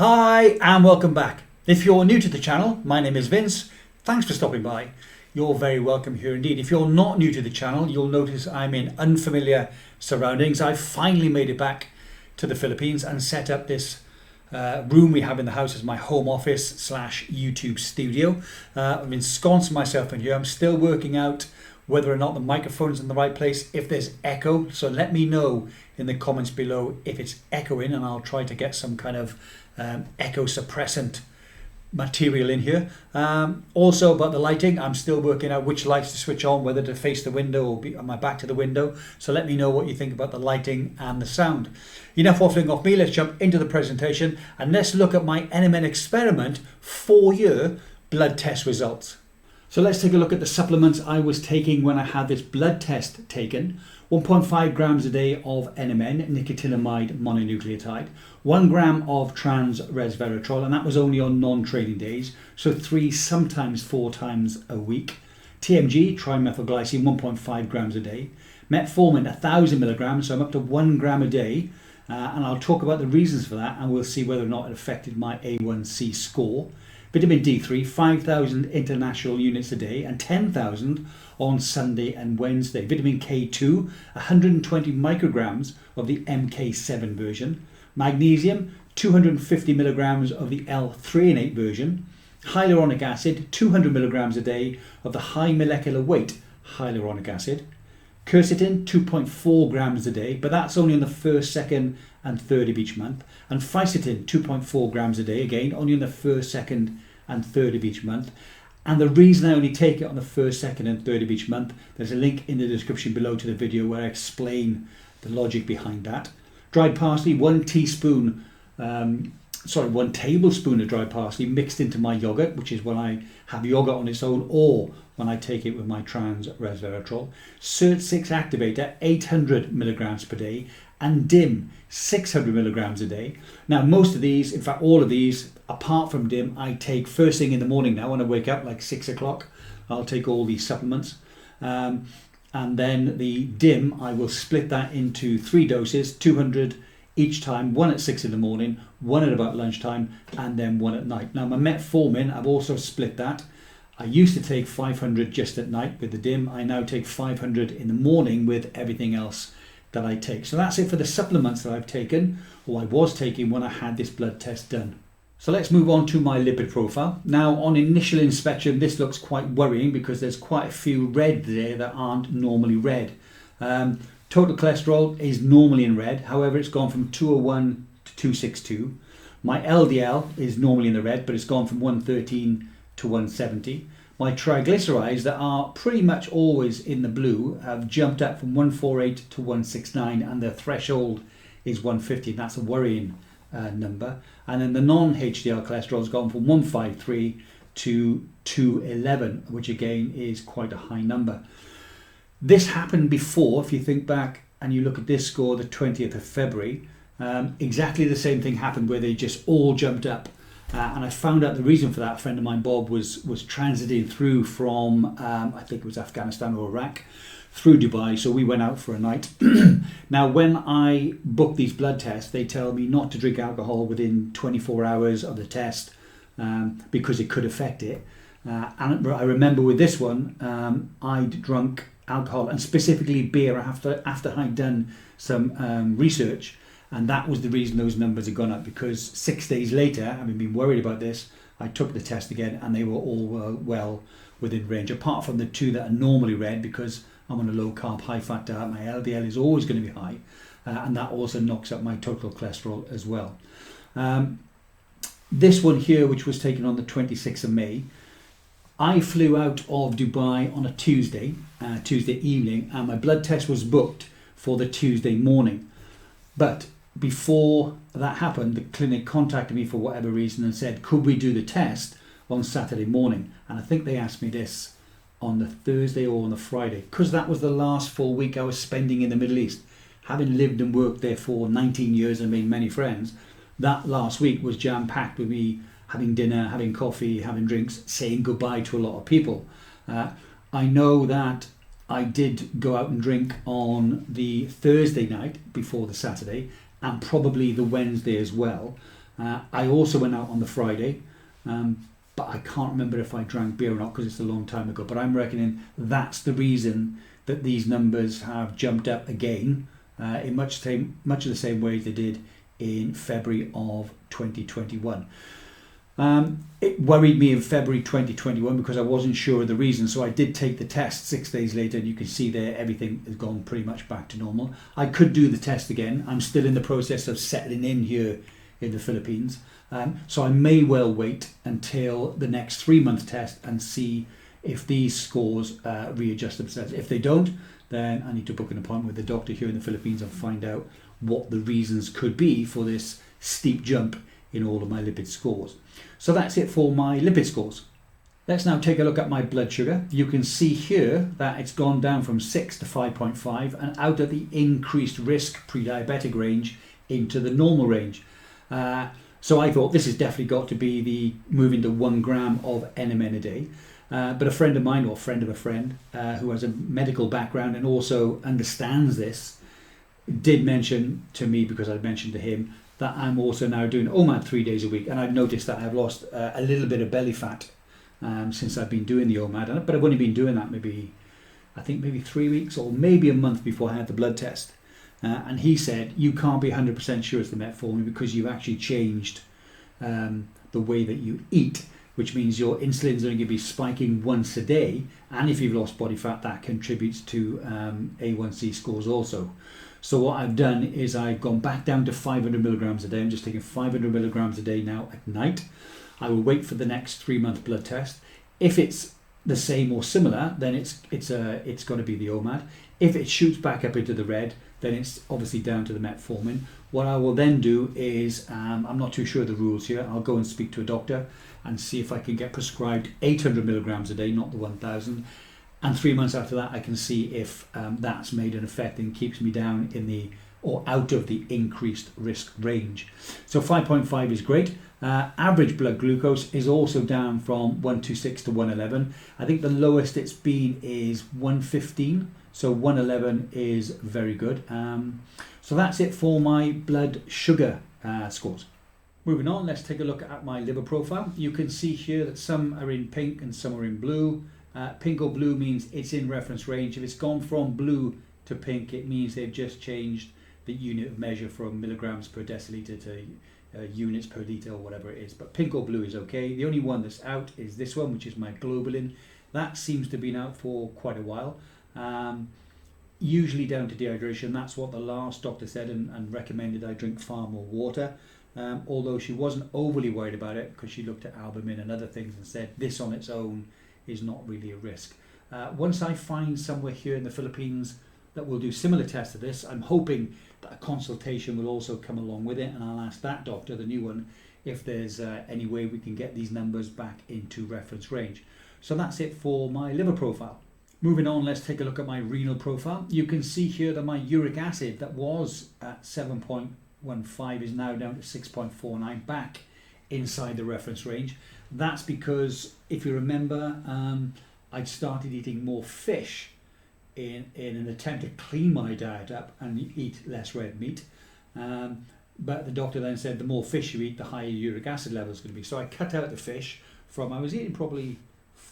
Hi and welcome back. If you're new to the channel, my name is Vince. Thanks for stopping by. You're very welcome here indeed. If you're not new to the channel, you'll notice I'm in unfamiliar surroundings. I've finally made it back to the Philippines and set up this room we have in the house as my home office slash YouTube studio. I've ensconced myself in here. I'm still working out whether or not the microphone's in the right place, if there's echo. So let me know in the comments below if it's echoing, and I'll try to get some kind of echo suppressant material in here. Also about the lighting, I'm still working out which lights to switch on, whether to face the window or be on my back to the window. So let me know what you think about the lighting and the sound. Enough waffling off me, let's jump into the presentation and let's look at my NMN experiment 4-year blood test results. So let's take a look at the supplements I was taking when I had this blood test taken. 1.5 grams a day of NMN, nicotinamide mononucleotide, 1 gram of trans resveratrol, and that was only on non-trading days, so 3, sometimes 4 times a week. TMG, trimethylglycine, 1.5 grams a day. Metformin, 1,000 milligrams, so I'm up to 1 gram a day, and I'll talk about the reasons for that, and we'll see whether or not it affected my A1C score. Vitamin D3, 5,000 international units a day and 10,000 on Sunday and Wednesday. Vitamin K2, 120 micrograms of the MK7 version. Magnesium, 250 milligrams of the L-threonate version. Hyaluronic acid, 200 milligrams a day of the high molecular weight hyaluronic acid. Quercetin, 2.4 grams a day, but that's only on the 1st, 2nd and 3rd of each month. And fisetin, 2.4 grams a day, again, only on the 1st, 2nd and 3rd of each month. And the reason I only take it on the 1st, 2nd and 3rd of each month, there's a link in the description below to the video where I explain the logic behind that. Dried parsley, 1 tablespoon of dried parsley mixed into my yogurt, which is when I have yogurt on its own or when I take it with my trans resveratrol. SIRT6 activator, 800 milligrams per day, and DIM, 600 milligrams a day. Now most of these, in fact all of these, apart from DIM, I take first thing in the morning now when I wake up, like 6 o'clock. I'll take all these supplements. And then the DIM, I will split that into 3 doses, 200 each time, 1 at 6 in the morning, 1 at about lunchtime, and then 1 at night. Now my metformin, I've also split that. I used to take 500 just at night with the DIM. I now take 500 in the morning with everything else that I take. So that's it for the supplements that I've taken, or I was taking when I had this blood test done. So let's move on to my lipid profile. Now on initial inspection, this looks quite worrying because there's quite a few red there that aren't normally red. Total cholesterol is normally in red, however it's gone from 201 to 262. My LDL is normally in the red, but it's gone from 113 to 170. My triglycerides, that are pretty much always in the blue, have jumped up from 148 to 169, and the threshold is 150. That's a worrying number. And then the non-HDL cholesterol has gone from 153 to 211, which again is quite a high number. This happened before, if you think back and you look at this score, the 20th of February, exactly the same thing happened where they just all jumped up. And I found out the reason for that. A friend of mine, Bob, was transiting through from, I think it was Afghanistan or Iraq, through Dubai. So we went out for a night. Now, when I book these blood tests, they tell me not to drink alcohol within 24 hours of the test because it could affect it. And I remember with this one, I'd drunk alcohol and specifically beer after I'd done some research. And that was the reason those numbers had gone up, because 6 days later, having been worried about this, I took the test again and they were all well within range, apart from the 2 that are normally red because I'm on a low carb, high fat diet. My LDL is always going to be high, and that also knocks up my total cholesterol as well. This one here, which was taken on the 26th of May, I flew out of Dubai on a Tuesday evening, and my blood test was booked for the Tuesday morning. But before that happened, the clinic contacted me for whatever reason and said, could we do the test on Saturday morning? And I think they asked me this on the Thursday or on the Friday, because that was the last full week I was spending in the Middle East. Having lived and worked there for 19 years and made many friends, that last week was jam-packed with me having dinner, having coffee, having drinks, saying goodbye to a lot of people. I know that I did go out and drink on the Thursday night before the Saturday, and probably the Wednesday as well. I also went out on the Friday, but I can't remember if I drank beer or not because it's a long time ago. But I'm reckoning that's the reason that these numbers have jumped up again in much of the same way they did in February of 2021. It worried me in February 2021 because I wasn't sure of the reason, so I did take the test 6 days later, and you can see there everything has gone pretty much back to normal. I could do the test again. I'm still in the process of settling in here in the Philippines, so I may well wait until the next 3-month test and see if these scores readjust themselves. If they don't, then I need to book an appointment with the doctor here in the Philippines and find out what the reasons could be for this steep jump in all of my lipid scores. So that's it for my lipid scores. Let's now take a look at my blood sugar. You can see here that it's gone down from 6 to 5.5 and out of the increased risk pre-diabetic range into the normal range. So I thought this has definitely got to be the moving to 1 gram of NMN a day. But a friend of mine, or friend of a friend, who has a medical background and also understands this, did mention to me, because I mentioned to him, that I'm also now doing OMAD 3 days a week, and I've noticed that I've lost a little bit of belly fat since I've been doing the OMAD, but I've only been doing that maybe 3 weeks or maybe a month before I had the blood test. And he said, you can't be 100% sure it's the metformin because you've actually changed the way that you eat, which means your insulin's only going to be spiking once a day, and if you've lost body fat, that contributes to A1C scores also. So what I've done is I've gone back down to 500 milligrams a day. I'm just taking 500 milligrams a day now at night. I will wait for the next 3-month blood test. If it's the same or similar, then it's going to be the OMAD. If it shoots back up into the red, then it's obviously down to the metformin. What I will then do is, I'm not too sure of the rules here, I'll go and speak to a doctor and see if I can get prescribed 800 milligrams a day, not the 1000. And 3 months after that, I can see if that's made an effect and keeps me down in the, or out of the increased risk range. So 5.5 is great. Average blood glucose is also down from 126 to 111. I think the lowest it's been is 115. So 111 is very good. So that's it for my blood sugar scores. Moving on, let's take a look at my liver profile. You can see here that some are in pink and some are in blue. Pink or blue means it's in reference range. If it's gone from blue to pink, it means they've just changed the unit of measure from milligrams per deciliter to units per litre or whatever it is. But pink or blue is okay. The only one that's out is this one, which is my globulin. That seems to have been out for quite a while. Usually down to dehydration. That's what the last doctor said and recommended I drink far more water. Although she wasn't overly worried about it because she looked at albumin and other things and said this on its own is not really a risk. Once I find somewhere here in the Philippines that will do similar tests to this, I'm hoping that a consultation will also come along with it, and I'll ask that doctor, the new one, if there's any way we can get these numbers back into reference range. So that's it for my liver profile. Moving on, let's take a look at my renal profile. You can see here that my uric acid that was at 7.15 is now down to 6.49, back inside the reference range. That's because, if you remember, I'd started eating more fish in an attempt to clean my diet up and eat less red meat. But the doctor then said the more fish you eat, the higher uric acid level is going to be. So I cut out the fish from, I was eating probably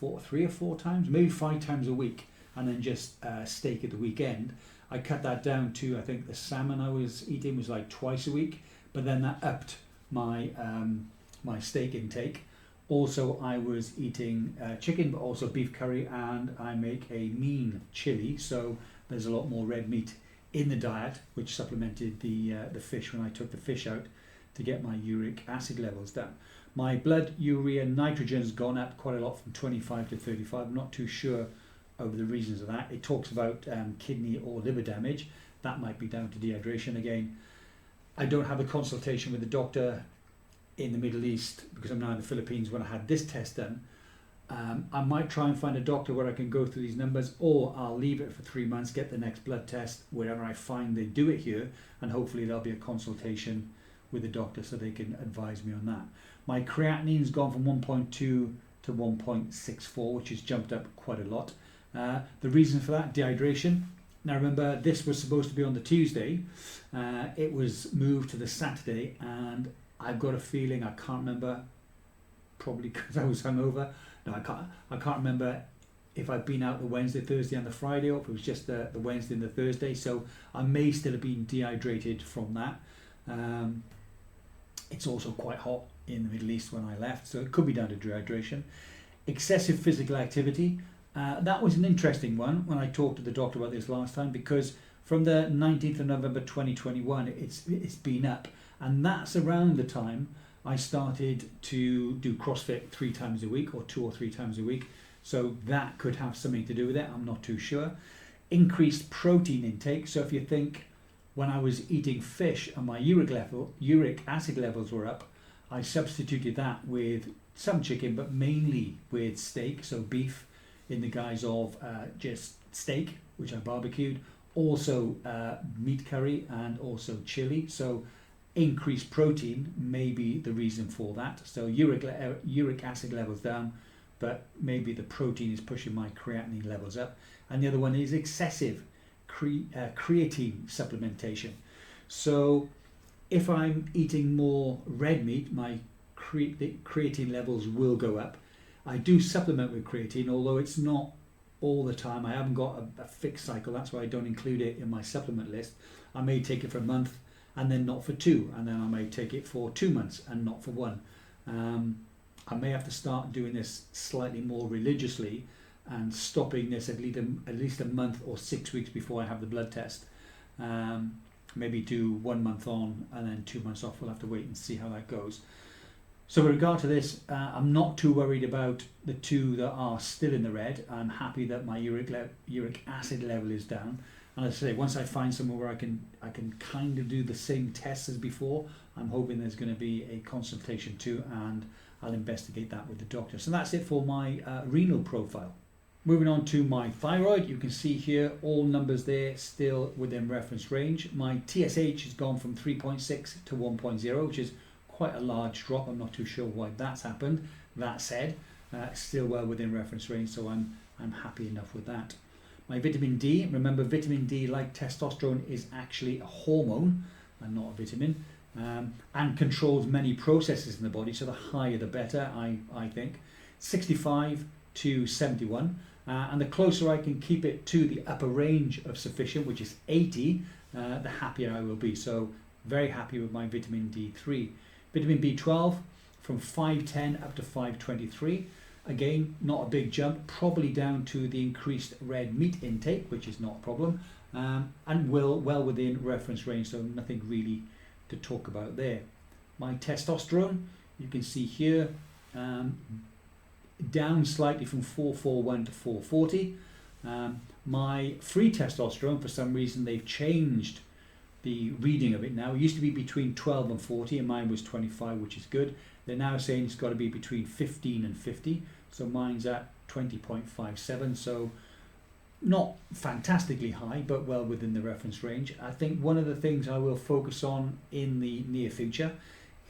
3 or 4 times, maybe 5 times a week, and then just steak at the weekend. I cut that down to, I think the salmon I was eating was like twice a week, but then that upped my my steak intake. Also, I was eating chicken, but also beef curry, and I make a mean chili, so there's a lot more red meat in the diet, which supplemented the fish when I took the fish out to get my uric acid levels down. My blood urea nitrogen has gone up quite a lot from 25 to 35. I'm not too sure over the reasons of that. It talks about kidney or liver damage. That might be down to dehydration again. I don't have a consultation with the doctor in the Middle East because I'm now in the Philippines when I had this test done. I might try and find a doctor where I can go through these numbers, or I'll leave it for 3 months, get the next blood test wherever I find they do it here, and hopefully there'll be a consultation with the doctor so they can advise me on that. My creatinine's gone from 1.2 to 1.64, which has jumped up quite a lot. The reason for that, dehydration. Now remember, this was supposed to be on the Tuesday. It was moved to the Saturday, and I've got a feeling, I can't remember, probably because I was hungover. No, I can't remember if I've been out the Wednesday, Thursday and the Friday, or if it was just the Wednesday and the Thursday. So I may still have been dehydrated from that. It's also quite hot in the Middle East when I left, so it could be down to dehydration. Excessive physical activity. That was an interesting one when I talked to the doctor about this last time, because from the 19th of November 2021 it's been up, and that's around the time I started to do CrossFit 3 times a week, or 2 or 3 times a week. So that could have something to do with it, I'm not too sure. Increased protein intake. So if you think, when I was eating fish and my uric acid levels were up, I substituted that with some chicken, but mainly with steak, so beef in the guise of just steak, which I barbecued, also meat curry and also chili. So increased protein may be the reason for that. So uric acid levels down, but maybe the protein is pushing my creatinine levels up. And the other one is excessive creatine supplementation. So if I'm eating more red meat, my creatine levels will go up. I do supplement with creatine, although it's not all the time. I haven't got a fixed cycle. That's why I don't include it in my supplement list. I may take it for a month and then not for 2, and then I may take it for 2 months and not for 1. I may have to start doing this slightly more religiously and stopping this at least a month or 6 weeks before I have the blood test. Maybe do 1 month on and then 2 months off. We'll have to wait and see how that goes. So with regard to this, I'm not too worried about the 2 that are still in the red. I'm happy that my uric acid level is down. And as I say, once I find somewhere where I can kind of do the same tests as before, I'm hoping there's going to be a consultation too, and I'll investigate that with the doctor. So that's it for my renal profile. Moving on to my thyroid, you can see here all numbers there still within reference range. My TSH has gone from 3.6 to 1.0, which is quite a large drop. I'm not too sure why that's happened. That said, still well within reference range, so I'm happy enough with that. My vitamin D, remember vitamin D, like testosterone, is actually a hormone and not a vitamin, and controls many processes in the body, so the higher the better, I think. 65 to 71, and the closer I can keep it to the upper range of sufficient, which is 80, the happier I will be. So very happy with my vitamin D3. Vitamin B12 from 510 up to 523. Again, not a big jump, probably down to the increased red meat intake, which is not a problem, and well within reference range, so nothing really to talk about there. My testosterone, you can see here, down slightly from 441 to 440. My free testosterone, for some reason they've changed the reading of it now. It used to be between 12 and 40, and mine was 25, which is good. They're now saying it's got to be between 15 and 50, so mine's at 20.57, so not fantastically high, but well within the reference range. I think one of the things I will focus on in the near future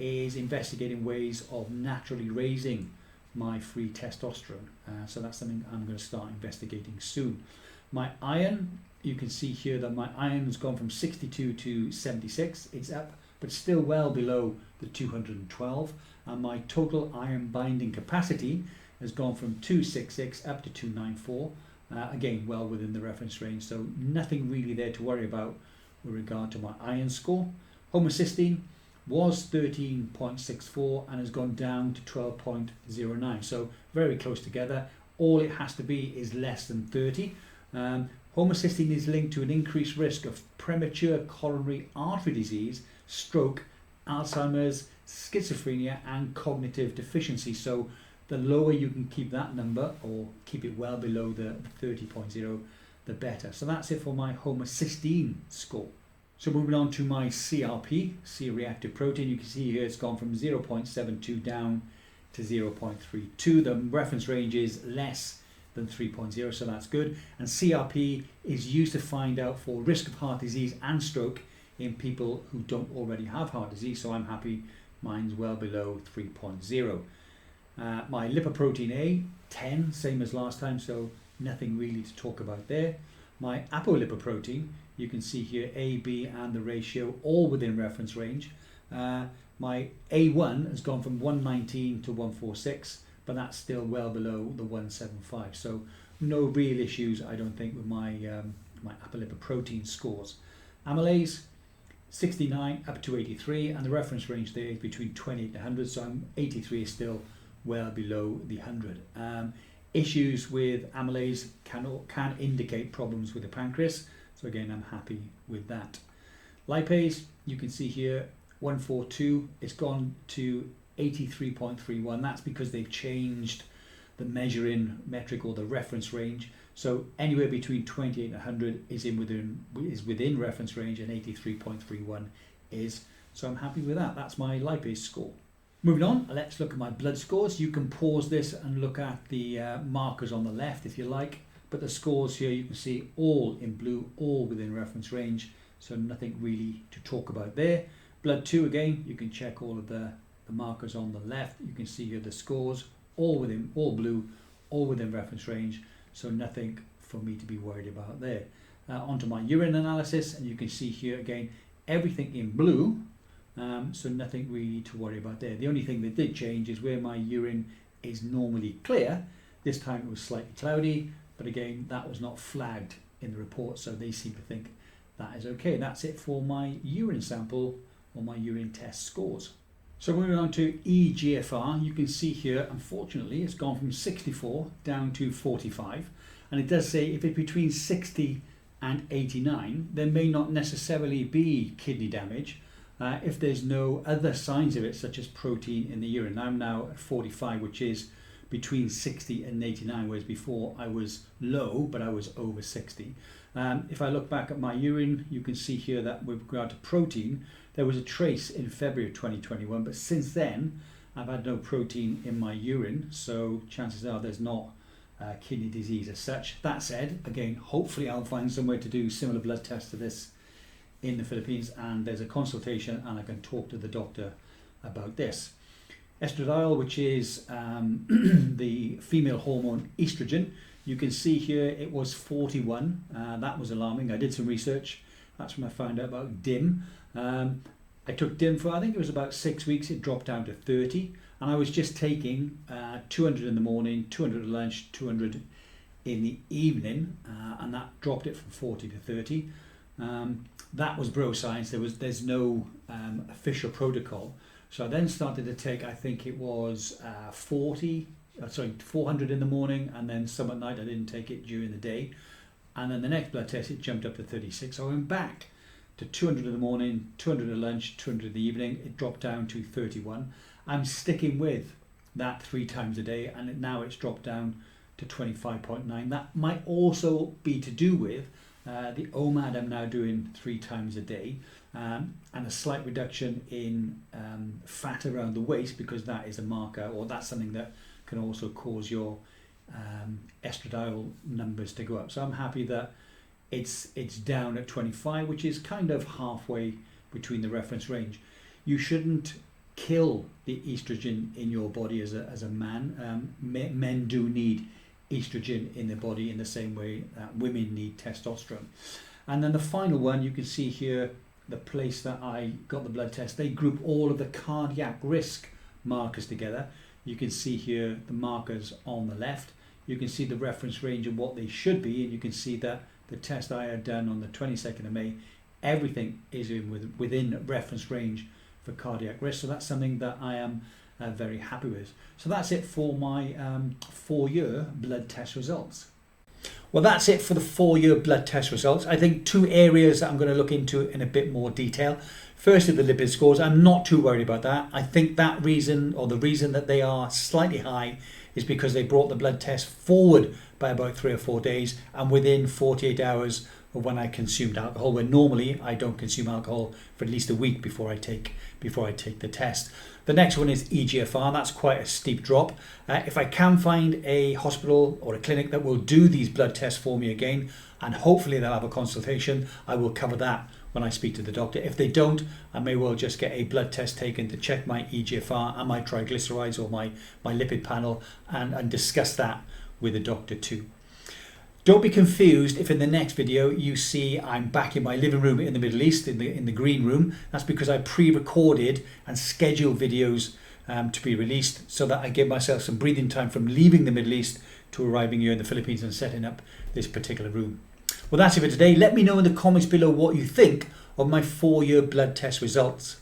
is investigating ways of naturally raising my free testosterone. So that's something I'm going to start investigating soon. My iron, you can see here that my iron has gone from 62 to 76. It's up, but still well below the 212. And my total iron binding capacity has gone from 266 up to 294. Again, well within the reference range. So nothing really there to worry about with regard to my iron score. Homocysteine was 13.64 and has gone down to 12.09. So very close together. All it has to be is less than 30. Homocysteine is linked to an increased risk of premature coronary artery disease, stroke, Alzheimer's, schizophrenia and cognitive deficiency. So the lower you can keep that number, or keep it well below the 30.0, the better. So that's it for my homocysteine score. So moving on to my CRP, C-reactive protein, you can see here it's gone from 0.72 down to 0.32. The reference range is less than 3.0, so that's good. And CRP is used to find out for risk of heart disease and stroke in people who don't already have heart disease, so I'm happy mine's well below 3.0. My lipoprotein A, 10, same as last time, so nothing really to talk about there. My apolipoprotein, you can see here A, B and the ratio all within reference range. My A1 has gone from 119 to 146, but that's still well below the 175. So no real issues, I don't think, with my my apolipoprotein scores. Amylase 69 up to 83, and the reference range there is between 28 and 100. So 83 is still well below the 100. Issues with amylase can indicate problems with the pancreas. So again, I'm happy with that. Lipase, you can see here, 142, it's gone to 83.31. That's because they've changed the measuring metric or the reference range. So anywhere between 28 and 100 is within reference range, and 83.31 is. So I'm happy with that. That's my lipase score. Moving on, let's look at my blood scores. You can pause this and look at the markers on the left if you like, but the scores here you can see all in blue, all within reference range. So nothing really to talk about there. Blood 2, again, you can check all of the markers on the left. You can see here the scores, all blue, all within reference range. So nothing for me to be worried about there. Onto my urine analysis, and you can see here again, everything in blue. So nothing really to worry about there. The only thing that did change is where my urine is normally clear. This time it was slightly cloudy, but again, that was not flagged in the report. So they seem to think that is okay. That's it for my urine sample or my urine test scores. So moving on to eGFR, you can see here, unfortunately, it's gone from 64 down to 45. And it does say if it's between 60 and 89, there may not necessarily be kidney damage if there's no other signs of it, such as protein in the urine. I'm now at 45, which is between 60 and 89, whereas before I was low, but I was over 60. If I look back at my urine, you can see here that with regard to protein, there was a trace in February of 2021, but since then I've had no protein in my urine, so chances are there's not kidney disease as such. That said, again, hopefully I'll find somewhere to do similar blood tests to this in the Philippines, and there's a consultation and I can talk to the doctor about this. Estradiol, which is the female hormone estrogen, you can see here it was 41. That was alarming. I did some research. That's when I found out about DIM. I took DIM for, I think it was about 6 weeks. It dropped down to 30, and I was just taking 200 in the morning, 200 at lunch, 200 in the evening, and that dropped it from 40 to 30. That was bro science. There's no official protocol. So I then started to take, I think it was 400 in the morning, and then some at night. I didn't take it during the day. And then the next blood test, it jumped up to 36. So I went back to 200 in the morning, 200 at lunch, 200 in the evening. It dropped down to 31. I'm sticking with that 3 times a day, and now it's dropped down to 25.9. That might also be to do with the OMAD I'm now doing 3 times a day, and a slight reduction in fat around the waist, because that is a marker, or that's something that can also cause your estradiol numbers to go up. So I'm happy that it's down at 25, which is kind of halfway between the reference range. You shouldn't kill the estrogen in your body as a man. Men do need estrogen in their body in the same way that women need testosterone. And then the final one, you can see here the place that I got the blood test. They group all of the cardiac risk markers together. You can see here the markers on the left. You can see the reference range and what they should be, and you can see that the test I had done on the 22nd of May, everything is within reference range for cardiac risk. So that's something that I am very happy with. So that's it for my 4-year blood test results. Well, that's it for the 4-year blood test results. I think 2 areas that I'm going to look into in a bit more detail. Firstly, the lipid scores. I'm not too worried about that. I think that reason, or the reason that they are slightly high, is because they brought the blood test forward by about 3 or 4 days, and within 48 hours of when I consumed alcohol, when normally I don't consume alcohol for at least a week before I take the test. The next one is eGFR. That's quite a steep drop. If I can find a hospital or a clinic that will do these blood tests for me again, and hopefully they'll have a consultation, I will cover that when I speak to the doctor. If they don't, I may well just get a blood test taken to check my eGFR and my triglycerides or my lipid panel, and discuss that with the doctor too. Don't be confused if in the next video you see I'm back in my living room in the Middle East, in the green room. That's because I pre-recorded and scheduled videos to be released so that I give myself some breathing time from leaving the Middle East to arriving here in the Philippines and setting up this particular room. Well, that's it for today. Let me know in the comments below what you think of my 4-year blood test results.